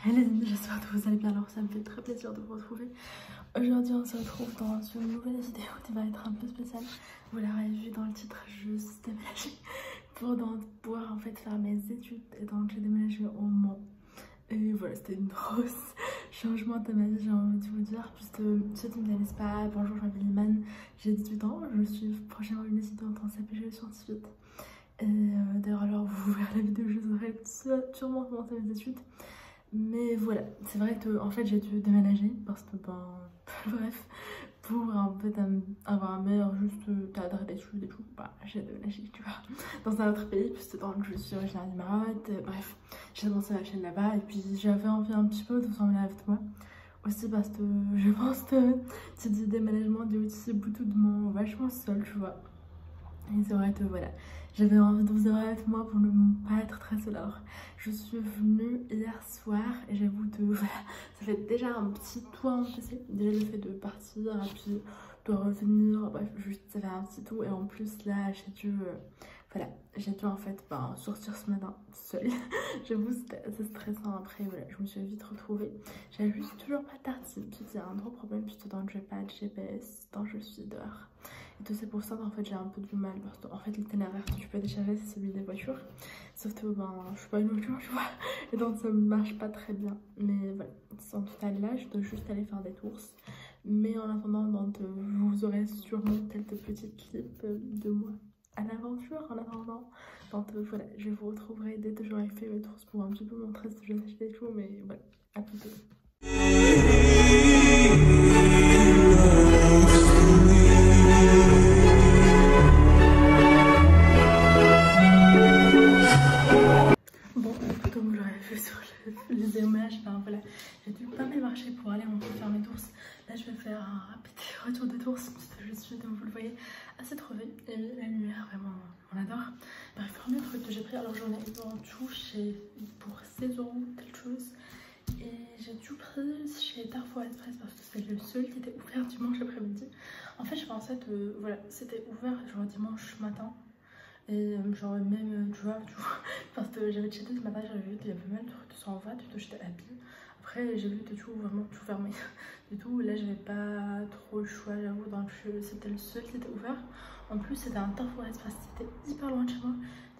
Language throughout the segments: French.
Hey les amis, j'espère que vous allez bien. Alors ça me fait très plaisir de vous retrouver. Aujourd'hui on se retrouve dans une nouvelle vidéo qui va être un peu spéciale. Vous l'aurez vu dans le titre, je suis déménagée pour pouvoir en fait faire mes études. Et donc j'ai déménagé au Mans. Et voilà, c'était une grosse changement de ma vie, j'ai envie de vous dire. Puisque ceux qui ne me connaissent pas, bonjour, je m'appelle Iman, j'ai 18 ans, je suis prochainement une étudiante en CPG scientifique. Et d'ailleurs alors vous verrez la vidéo, je vous aurai sûrement commencé mes études. Mais voilà, c'est vrai que en fait j'ai dû déménager parce que bref, pour en fait avoir un meilleur juste cadre d'études et tout, j'ai déménagé, tu vois, dans un autre pays puisque donc je suis originaire du Maroc. Bref, j'ai commencé ma chaîne là-bas et puis j'avais envie un petit peu de vous emmener avec moi aussi parce que je pense que tu dis déménagement dit aussi beaucoup de mon vachement seul, tu vois. Et c'est vrai que voilà, j'avais envie de vous avoir avec moi pour ne pas être très seule. Alors, je suis venue hier soir et j'avoue que voilà, ça fait déjà un petit tour en PC. Déjà le fait de partir et puis de revenir, bref, juste ça fait un petit tour. Et en plus là, j'ai dû, voilà, j'ai dû en fait sortir ce matin seule. J'avoue c'était assez stressant. Après voilà, je me suis vite retrouvée. J'avais juste toujours pas de tartine, c'est un gros problème puisque donc j'ai pas de GPS quand je suis dehors. Et c'est pour ça qu'en fait j'ai un peu du mal parce qu'en fait l'itinéraire que tu peux décharger c'est celui des voitures, sauf que je suis pas une voiture, tu vois, et donc ça marche pas très bien. Mais voilà, en tout cas là je dois juste aller faire des courses, mais en attendant donc vous aurez sûrement quelques petits clips de moi à l'aventure. En attendant donc voilà, je vous retrouverai dès que j'aurai fait mes courses pour un petit peu montrer ce que j'ai acheté et tout. Mais voilà, à plus tard. Bon, comme vous l'aurez vu sur les images, voilà, j'ai dû pas mal marcher pour aller faire mes courses. Là, je vais faire un rapide retour de courses parce que je suis, comme vous le voyez, assez crevée. Et la lumière, vraiment, on adore. Bref, premier truc que j'ai pris, alors j'en ai eu en tout pour 16 € quelque chose. Et j'ai tout pris chez Darfo Express parce que c'est le seul qui était ouvert dimanche après-midi. En fait, je pensais que voilà, c'était ouvert genre dimanche matin. Et genre même, tu vois, parce que j'avais checké ce matin, j'avais vu qu'il y avait pas mal de trucs qui sont en vente, tout j'étais happy. Après j'ai vu que tout, vraiment tout fermé. Du tout, là j'avais pas trop le choix, j'avoue, donc c'était le seul qui était ouvert. En plus c'était un Darfo Express, c'était hyper loin de chez moi.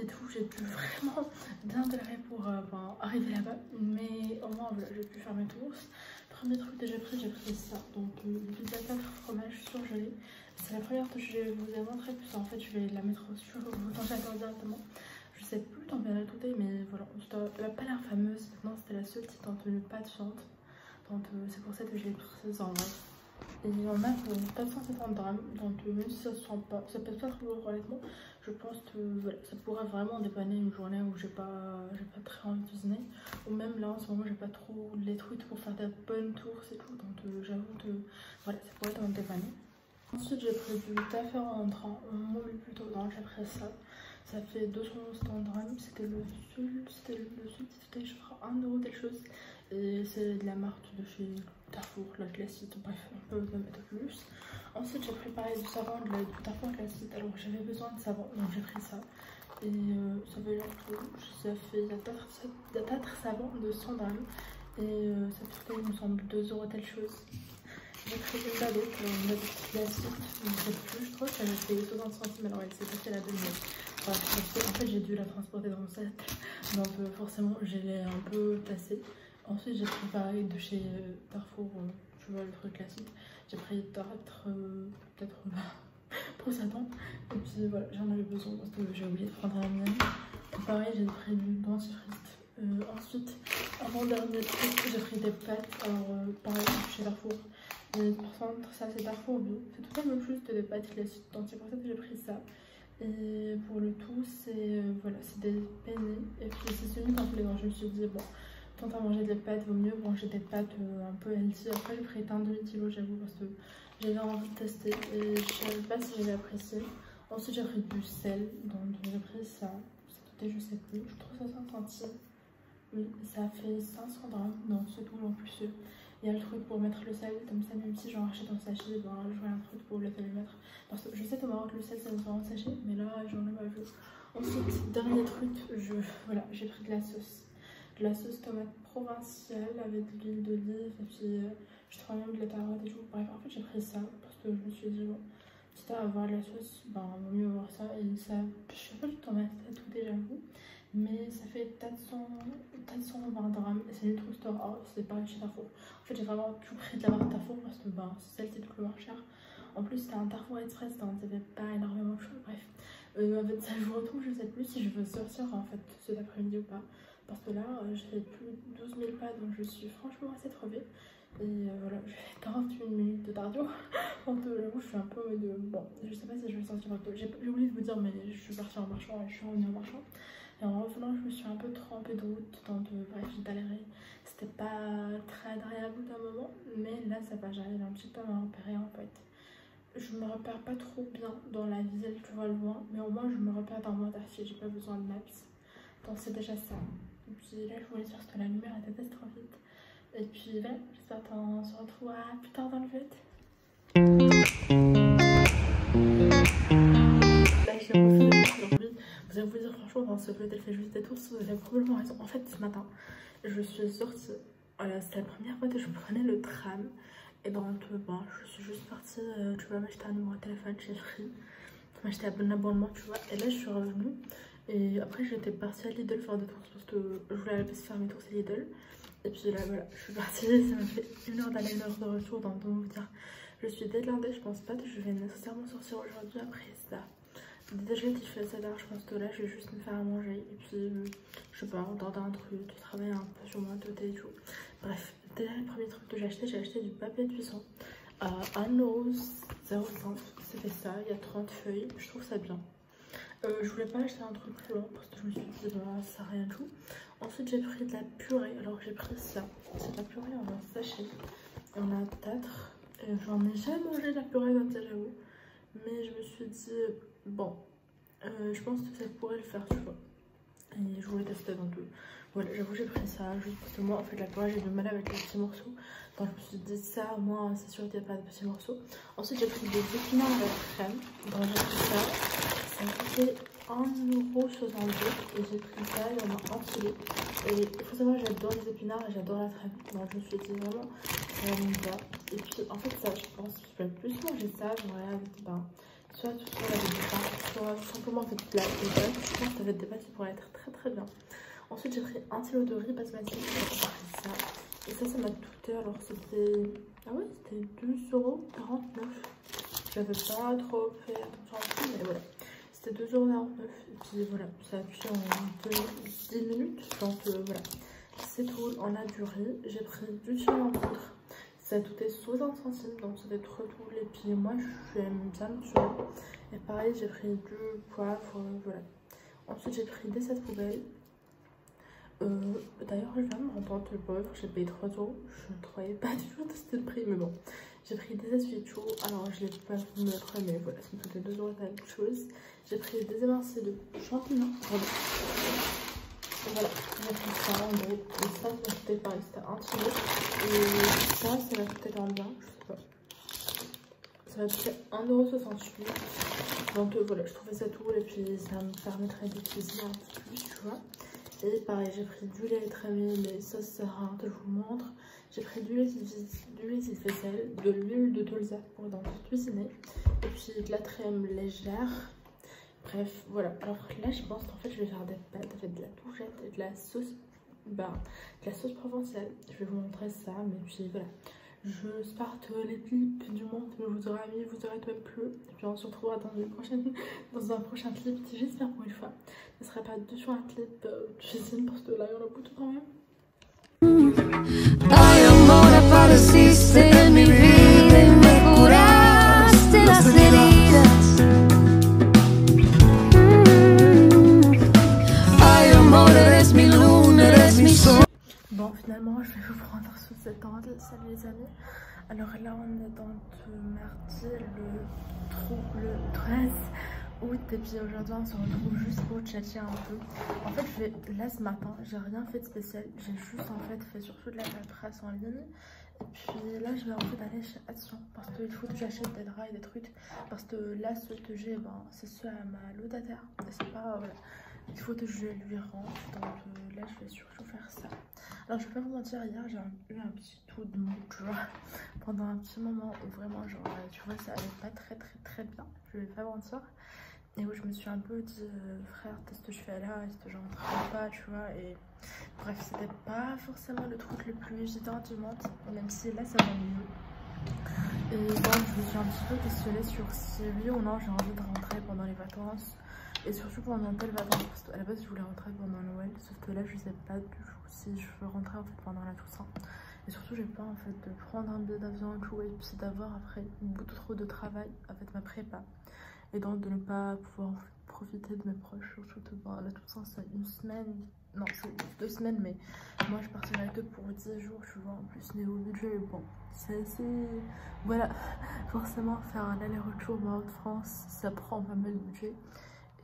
Et tout, j'ai dû vraiment bien galérer pour arriver là-bas. Mais au moins voilà, j'ai pu faire mes courses. Premier truc que j'ai pris ça, donc le pizza 4 fromage surgelé. C'est la première que je vous ai montré, puis en fait je vais la mettre sur vos congélateurs directement. Je sais plus dans quelle elle mais voilà, elle n'a pas l'air fameuse, maintenant c'était la seule qui tenait pas de chante. Donc c'est pour ça que je l'ai prise en vrai. Et il y en a pour 450 grammes, donc même si ça se sent pas, ça pèse pas trop lourd honnêtement. Je pense que voilà, ça pourrait vraiment dépanner une journée où j'ai pas très envie de cuisiner. Ou même là en ce moment j'ai pas trop les trucs pour faire des bonnes courses et tout, donc j'avoue que voilà, ça pourrait vraiment dépanner. Ensuite j'ai pris du café en entrant, plutôt donc j'ai pris ça. Ça fait 211 grammes, c'était le seul qui coûtait je crois 1 € quelque chose. Et c'est de la marque de chez Darfour, la classique, bref on peut me mettre plus. Ensuite j'ai préparé du savon de la Darfour classique, alors j'avais besoin de savon donc j'ai pris ça. Et ça veut dire que ça fait 4 savons de 100 grammes. Et ça coûtait il me semble 2 € telle chose. J'ai pris une baguette, une baguette classique, je ne sais plus, je crois que ça m'a fait 60 centimes, alors elle s'est passée la demi. En fait j'ai dû la transporter dans mon sac, donc forcément je l'ai un peu tassée. Ensuite j'ai pris pareil de chez Darfour, tu vois le truc classique. J'ai pris peut-être pour Satan. Et puis voilà, j'en avais besoin parce que j'ai oublié de prendre la mienne. Pareil j'ai pris du dentifrice. Ensuite, avant-dernier truc, j'ai pris des pâtes, alors pareil chez Darfour. Et par contre, ça c'est Darfour bio, c'est tout à même chose que des pâtes classiques, donc c'est pour ça que j'ai pris ça. Et pour le tout, c'est voilà, c'est des penne. Et puis c'est celui complet, donc je me suis dit, bon, tant à manger des pâtes, vaut mieux manger des pâtes un peu healthy. Après, j'ai pris un demi-kilo, j'avoue, parce que j'avais envie de tester et je savais pas si j'avais apprécié. Ensuite, j'ai pris du sel, donc j'ai pris ça, ça coûtait, je sais plus, je trouve 60 centimes. Oui, ça fait 500 grammes, donc c'est tout en plus. Il y a le truc pour mettre le sel, comme ça, même si j'en rachète en sachet, j'aurai un truc pour le mettre. Parce que je sais qu'au Maroc, le sel, ça se vend en sachet, mais là, j'en ai pas vu. Ensuite, dernier truc, voilà, j'ai pris de la sauce. de la sauce tomate provinciale avec de l'huile d'olive et puis je trouve même de la carotte et tout. Bref, en fait j'ai pris ça parce que je me suis dit bon, quitte à avoir de la sauce, ben vaut mieux avoir ça. Et ça, je sais pas du tomate à tout déjà vous, mais ça fait 420 grammes et c'est une true store. Oh, c'est pas chez Carrefour. En fait j'ai vraiment tout pris de la marque Carrefour parce que ben c'est celle qui est le moins cher. En plus c'était un Carrefour Express donc il n'y avait pas énormément de choses. Bref, avec ça je vous retrouve, je sais plus si je veux sortir en fait cet après-midi ou pas. Parce que là j'ai plus de 12 000 pas donc je suis franchement assez crevée. Et voilà, j'ai fait 41 minutes de cardio. Donc j'avoue je suis un peu en mode bon, je sais pas si je vais sortir un peu. J'ai oublié de vous dire mais je suis partie en marchant et je suis revenue en marchant. Et en revenant je me suis un peu trempée de route, donc bref j'ai galéré. C'était pas très agréable d'un moment, mais là ça va, j'arrive un petit peu à me repérer en fait. Je me repère pas trop bien dans la ville, tu vois, loin, mais au moins je me repère dans mon quartier, j'ai pas besoin de maps. Donc c'est déjà ça. Et puis là je voulais dire que la lumière était trop vite. Et puis là, j'espère qu'on se retrouve plus tard dans le vlog. Là j'ai refait aujourd'hui. Vous allez vous dire franchement, dans ce vlog elle fait juste des tours, vous avez probablement raison. En fait ce matin, je suis sortie, voilà, c'était la première fois que je prenais le tram. Et donc bon, je suis juste partie, tu vois, m'acheter un numéro de téléphone chez Free. M'acheter un abonnement, tu vois. Et là je suis revenue. Et après j'étais partie à Lidl faire des courses parce que je voulais aller faire mes courses à Lidl. Et puis là voilà, je suis partie, ça m'a fait 1 heure d'aller, 1 heure de retour. Donc vous dire, je suis déglandée, je pense pas que je vais nécessairement sortir aujourd'hui après ça. Déjà il fait 7 heures, je pense que là je vais juste me faire à manger. Et puis je sais pas, regarder un truc, travailler un peu sur moi de côté et tout. Bref, déjà le premier truc que j'ai acheté du papier de cuisson à 1,05 €. C'était ça, il y a 30 feuilles, je trouve ça bien. Je voulais pas acheter un truc long parce que je me suis dit bah ça sert à rien du tout. Ensuite j'ai pris de la purée, alors j'ai pris ça, c'est de la purée en un sachet. On a 4, j'en ai jamais mangé de la purée comme ça j'avoue. Mais je me suis dit bon, je pense que ça pourrait le faire tu vois. Et je voulais tester donc voilà, j'avoue j'ai pris ça juste parce que moi en fait la purée j'ai du mal avec les petits morceaux. Donc je me suis dit ça au moins c'est sûr qu'il n'y a pas de petits morceaux. Ensuite j'ai pris des épinards avec crème, donc j'ai pris ça. Ça a coûté 1,62 € et j'ai pris ça, il y en a un kilo. Et il faut savoir j'adore les épinards et j'adore la crème. Donc je me suis dit vraiment ça va me faire. Et puis en fait ça je pense que je vais plus manger ça, j'aurais avec ben, soit tout seul avec du pain, soit simplement avec de la pâte. Je pense qu'avec des pâtes ça pourrait être très bien. Ensuite j'ai pris 1 kg de riz basmati, j'ai pris ça. Et ça m'a coûté, alors c'était, ah ouais c'était 2,49 €. J'avais pas trop fait attention à tout mais voilà. C'était 2,49 € et puis voilà, ça a cuit en 10 minutes. Donc voilà, c'est tout. On a du riz, j'ai pris du chili en poudre. Ça a coûté 60 centimes, donc c'était trop cool. Et puis moi j'aime bien le chili. Et pareil, j'ai pris du poivre, voilà. Ensuite j'ai pris des 7 poubelles. D'ailleurs je viens de me rendre compte que le poivre j'ai payé 3 €. Je ne croyais pas du tout de ce prix, mais bon. J'ai pris des essuie-tout, alors je l'ai pas vu mettre, mais voilà, ça me coûtait 2 € la même chose. J'ai pris des émincés de champignons, voilà, j'ai pris ça en gros. Et ça m'a coûté pareil, c'était 1 kg. Et ça m'a coûté combien, je sais pas. Ça m'a coûté 1,68 €. Donc voilà, je trouvais ça cool et puis ça me permettrait de cuisiner un petit peu plus, tu vois. Et pareil, j'ai pris du lait écrémé, mais ça sert à rien que je vous montre. J'ai pris du lait de vaisselle, de l'huile de colza pour dans cuisiner, et puis de la crème légère. Bref, voilà. Alors là, je pense qu'en fait, je vais faire des pâtes avec de la courgette et de la sauce, provençale. Je vais vous montrer ça, mais puis voilà. J'espère que les clips du monde vous aura mis, vous aurez quand même plu. Et puis on se retrouvera dans un prochain clip qui, j'espère pour une fois, ne sera pas sur un clip cuisine parce que là il y en a beaucoup quand même. Hay amor, apareciste en mi vida y me curaste las heridas. Ay amor, eres mi luna, eres mi sol. Bon, finalement, je vais vous prendre sous cette angle. Salut les amis. Alors là, on est dans le mardi, le 13 août. Et puis aujourd'hui, on se retrouve juste pour tchatcher un peu. En fait, là ce matin, j'ai rien fait de spécial. J'ai juste en fait surtout de la paperasse en ligne. Et puis là, je vais en fait aller chez Action parce qu'il faut que j'achète des draps et des trucs. Parce que là, ceux que j'ai, ben, c'est ceux à ma locataire. Et c'est pas, voilà. il faut que je lui rende. Donc là je vais surtout faire ça. Alors je vais pas vous mentir, hier j'ai eu un petit trou de mou, tu vois, pendant un petit moment où vraiment genre tu vois ça allait pas très bien, je vais pas mentir. Et où je me suis un peu dit frère, qu'est-ce que je fais là, est-ce que j'entre pas, tu vois. Et bref, c'était pas forcément le truc le plus évident du monde, même si là ça va mieux. Et donc je me suis un petit peu questionnée sur si oui ou non j'ai envie de rentrer pendant les vacances. Et surtout pendant quelles vacances, parce qu'à la base je voulais rentrer pendant Noël, sauf que là je sais pas du tout si je veux rentrer en fait pendant la Toussaint. Et surtout j'ai peur en fait de prendre un billet d'avion et tout, et puis d'avoir après beaucoup trop de travail avec ma prépa. Et donc de ne pas pouvoir profiter de mes proches, surtout la Toussaint c'est une semaine, non c'est 2 semaines, mais moi je partirai que pour 10 jours, tu vois, en plus niveau budget, bon c'est assez, voilà, forcément faire un aller-retour Maroc-France, ça prend pas mal de budget.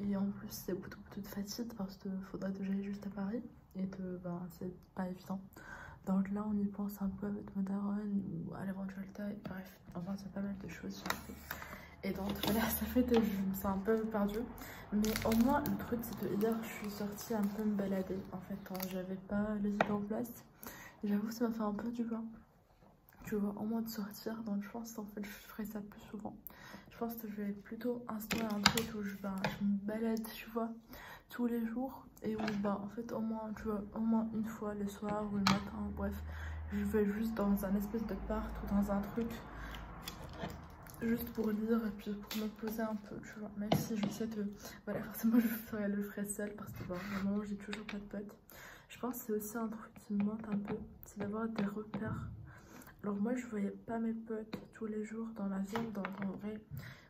Et en plus c'est beaucoup de fatigue parce qu'il faudrait que j'aille juste à Paris et que ben, c'est pas évident. Donc là on y pense un peu avec ma daronne ou à l'éventualité, bref, enfin c'est pas mal de choses. Et donc voilà, ça fait que je me sens un peu perdue. Mais au moins le truc c'est que hier je suis sortie un peu me balader en fait quand j'avais pas les idées en place. Et j'avoue ça m'a fait un peu du bien. Tu vois, au moins de sortir, donc je pense en fait je ferai ça plus souvent. Je pense que je vais plutôt instaurer un truc où je me balade, tu vois, tous les jours. Et où en fait au moins, tu vois, au moins une fois le soir ou le matin, bref. Je vais juste dans un espèce de parc ou dans un truc, juste pour lire et puis pour me poser un peu, tu vois. Même si je sais que, voilà, forcément je le ferai seule parce que vraiment j'ai toujours pas de potes. Je pense que c'est aussi un truc qui me manque un peu, c'est d'avoir des repères. Alors moi je voyais pas mes potes tous les jours dans la ville, donc en vrai,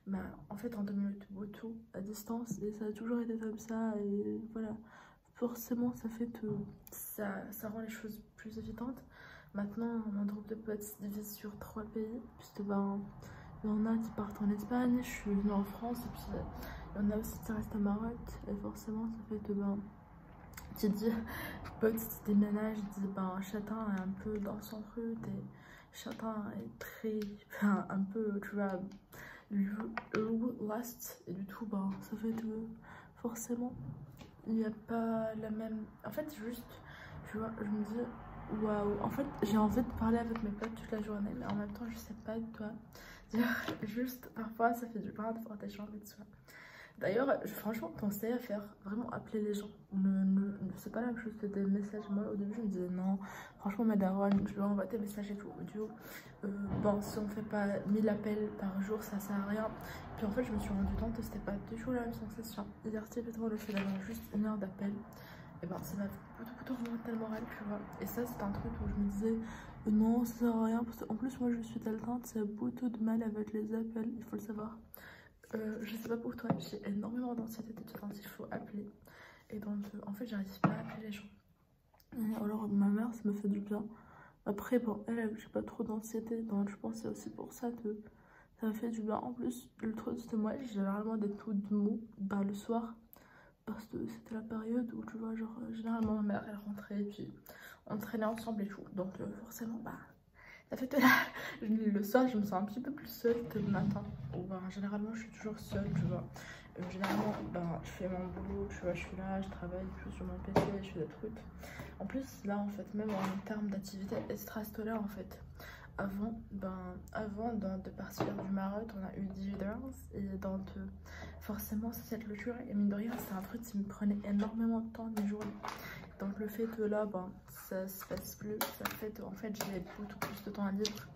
bah, en fait en 2 minutes tout à distance, et ça a toujours été comme ça, et voilà, forcément ça fait que ça rend les choses plus évidentes. Maintenant mon groupe de potes se divise sur 3 pays, puisque ben il y en a qui partent en Espagne, je suis venue en France, et puis il y en a aussi qui restent au Maroc, et forcément ça fait que ben tu dis pote qui déménage, dit ben chacun est un peu dans son truc, et chacun est très, enfin, un peu, tu vois, lost, et du tout, ben, ça fait que forcément, il n'y a pas la même, en fait, juste, tu vois, je me dis, waouh, en fait, j'ai envie de parler avec mes potes toute la journée, mais en même temps, je sais pas de toi, juste, parfois, ça fait du bien de partager envie de soi. D'ailleurs, franchement, pensez à faire vraiment appeler les gens. C'est pas la même chose que des messages. Moi, au début, je me disais non, franchement, ma daronne, je lui envoie des messages et tout, audio. Bon, si on fait pas 1000 appels par jour, ça sert à rien. Puis en fait, je me suis rendu compte que c'était pas toujours la même sensation. Hier, typiquement, le fait d'avoir juste 1 heure d'appel, et ben, ça m'a beaucoup remonté le moral, tu vois. Et ça, c'est un truc où je me disais non, ça sert à rien. Parce qu'en plus, moi, je suis quelqu'un qui a beaucoup de mal avec les appels, il faut le savoir. Je sais pas pour toi, j'ai énormément d'anxiété quand il faut appeler. Et donc, en fait, j'arrive pas à appeler les gens. Et alors, ma mère, ça me fait du bien. Après, bon, elle, j'ai pas trop d'anxiété. Donc, je pense que c'est aussi pour ça que ça me fait du bien. En plus, le truc, c'était moi, j'ai généralement des coups de mou le soir. Parce que c'était la période où, tu vois, genre, généralement, ma mère, elle rentrait. Et puis, on traînait ensemble et tout. Donc, forcément, ça fait que là, le soir, je me sens un petit peu plus seule que le matin. Où, généralement, je suis toujours seule, tu vois. Généralement, je fais mon boulot, tu vois, je suis là, je travaille, je suis sur mon PC, je fais des trucs. En plus, là, en fait, même en termes d'activité extrascolaire, en fait, avant de partir du Maroc, on a eu 18 heures. Et donc, forcément, c'est cette clôture. Et mine de rien, c'est un truc qui me prenait énormément de temps de mes journées. Donc le fait que là, ça se passe plus, ça fait qu'en fait j'ai beaucoup plus de temps libre.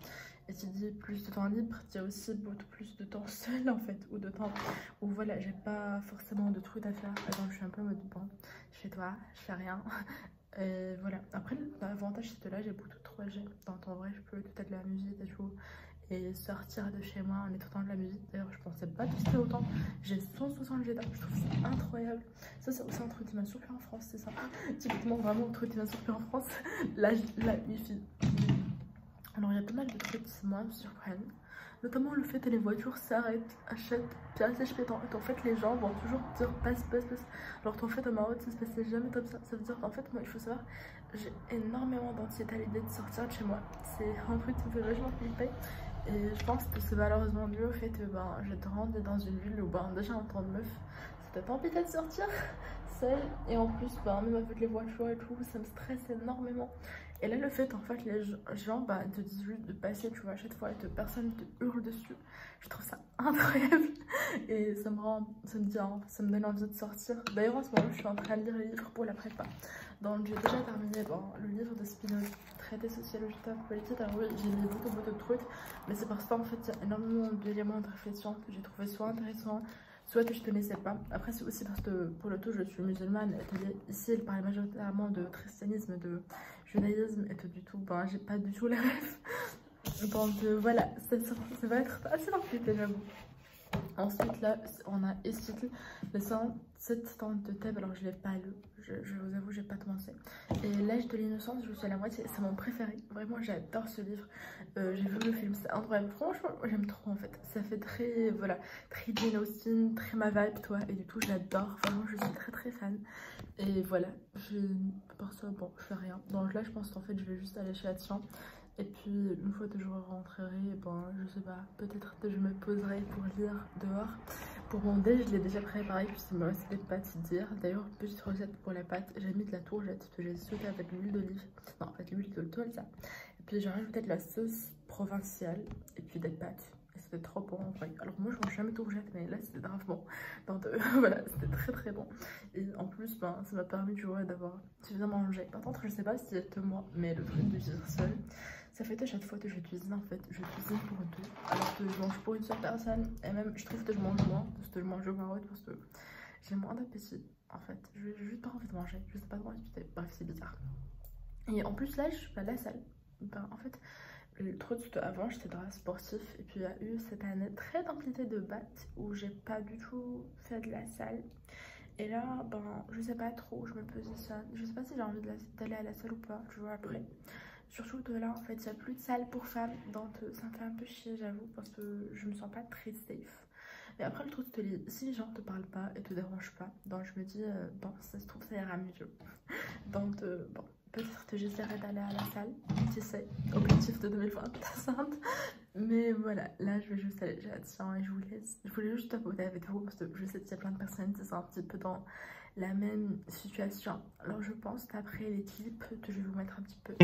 Et tu dis plus de temps libre, tu as aussi beaucoup plus de temps seul en fait, ou de temps où voilà, j'ai pas forcément de trucs à faire. Donc je suis un peu en mode bon, je fais toi, je fais rien. Et voilà, après l'avantage c'est que là j'ai beaucoup de 3G. Donc en vrai, je peux écouter de la musique et tout. Et sortir de chez moi en écoutant de la musique. D'ailleurs, je pensais pas que c'était autant. J'ai 160 Go, je trouve ça incroyable. Ça, c'est aussi un truc qui m'a surpris en France, c'est ça. Typiquement, vraiment, un truc qui m'a surpris en France, la Wi-Fi. Alors, il y a pas mal de trucs qui, moi, me surprennent. Notamment le fait que les voitures s'arrêtent, achètent, puis assez pétant. Et en fait, les gens vont toujours dire passe. Alors qu'en fait, au Maroc, ça se passait jamais comme ça. Ça veut dire qu'en fait, moi, il faut savoir, j'ai énormément d'anxiété à l'idée de sortir de chez moi. C'est un truc qui me fait vachement flipper. Et je pense que c'est malheureusement dû au fait que je grandis dans une ville où déjà en tant que meuf, c'était pas compliqué de sortir. seule. Et en plus, bah, même avec les voitures et tout, ça me stresse énormément. Et là, le fait, en fait, les gens bah, te disent juste de passer, tu vois, à chaque fois, et personne te hurle dessus. Je trouve ça incroyable. Et ça me donne envie de sortir. D'ailleurs, en ce moment, je suis en train de lire les livres pour la prépa. Donc, j'ai déjà terminé le livre de Spinoza, traité sociologie politique. Alors oui, j'ai lu beaucoup de trucs, mais c'est parce qu'en fait, il y a énormément d'éléments de réflexion que j'ai trouvé soit intéressants, soit que je ne connaissais pas. Après, c'est aussi parce que pour le tout, je suis musulmane. Et ici, elle parle majoritairement de christianisme, de judaïsme, et que du tout, ben, j'ai pas du tout la ref. Donc voilà, ça va être assez compliqué, j'avoue. Ensuite, là, on a Écycle, le 107 tentes de Thèbes. Alors, je l'ai pas lu, je vous avoue, j'ai pas commencé. Et L'âge de l'innocence, je suis à la moitié, c'est mon préféré. Vraiment, j'adore ce livre. J'ai vu le film, c'est incroyable. Franchement, j'aime trop en fait. Ça fait très, voilà, très Jane Austen, très ma vibe, toi. Et du coup, j'adore. Vraiment, je suis très fan. Et voilà, pour ça, bon, je fais rien. Donc là, je pense qu'en fait, je vais juste aller chez Action. Et puis, une fois que je rentrerai, ben, je sais pas, peut-être que je me poserai pour lire dehors. Pour mon déj, je l'ai déjà préparé, puis il me reste des pâtes dire. D'ailleurs, petite recette pour les pâtes, j'ai mis de la tourgette que j'ai sauté avec l'huile d'olive. Non, en fait, l'huile d'olive, ça. Et puis, j'ai rajouté de la sauce provinciale et puis des pâtes. Et c'était trop bon en vrai. Alors, moi, je mange jamais de tourgette, mais là, c'était grave bon. Donc, voilà, c'était très bon. Et en plus, ben, ça m'a permis, tu vois, d'avoir suffisamment mangé. Par contre, je sais pas si c'est moi, mais le truc de vivre seul, ça fait à chaque fois que je cuisine, en fait, je cuisine pour deux, alors que je mange pour une seule personne. Et même, je trouve que je mange moins, parce que je mange au carotte, parce que j'ai moins d'appétit, en fait. J'ai juste pas envie de manger, je sais pas comment expliquer, bref, c'est bizarre. Et en plus, là, je suis pas à la salle. Ben, en fait, le truc avant, j'étais dans la sportif, et puis il y a eu cette année très d'amplitude de batte, où j'ai pas du tout fait de la salle. Et là, ben, je sais pas trop où je me positionne. Je sais pas si j'ai envie d'aller à la salle ou pas, tu vois, après. Surtout que là, en fait, il n'y a plus de salle pour femmes, donc ça me fait un peu chier, j'avoue, parce que je me sens pas très safe. Et après, le truc, si les gens te parlent pas et te dérangent pas, donc je me dis, bon, ça se trouve, ça ira mieux. Donc, bon, peut-être que j'essaierai d'aller à la salle, qui sait, objectif de 2025. Mais voilà, là, je vais juste aller chez Action et je vous laisse. Je voulais juste tapoter avec vous, parce que je sais qu'il y a plein de personnes qui sont un petit peu dans la même situation. Alors je pense qu'après les clips que je vais vous mettre un petit peu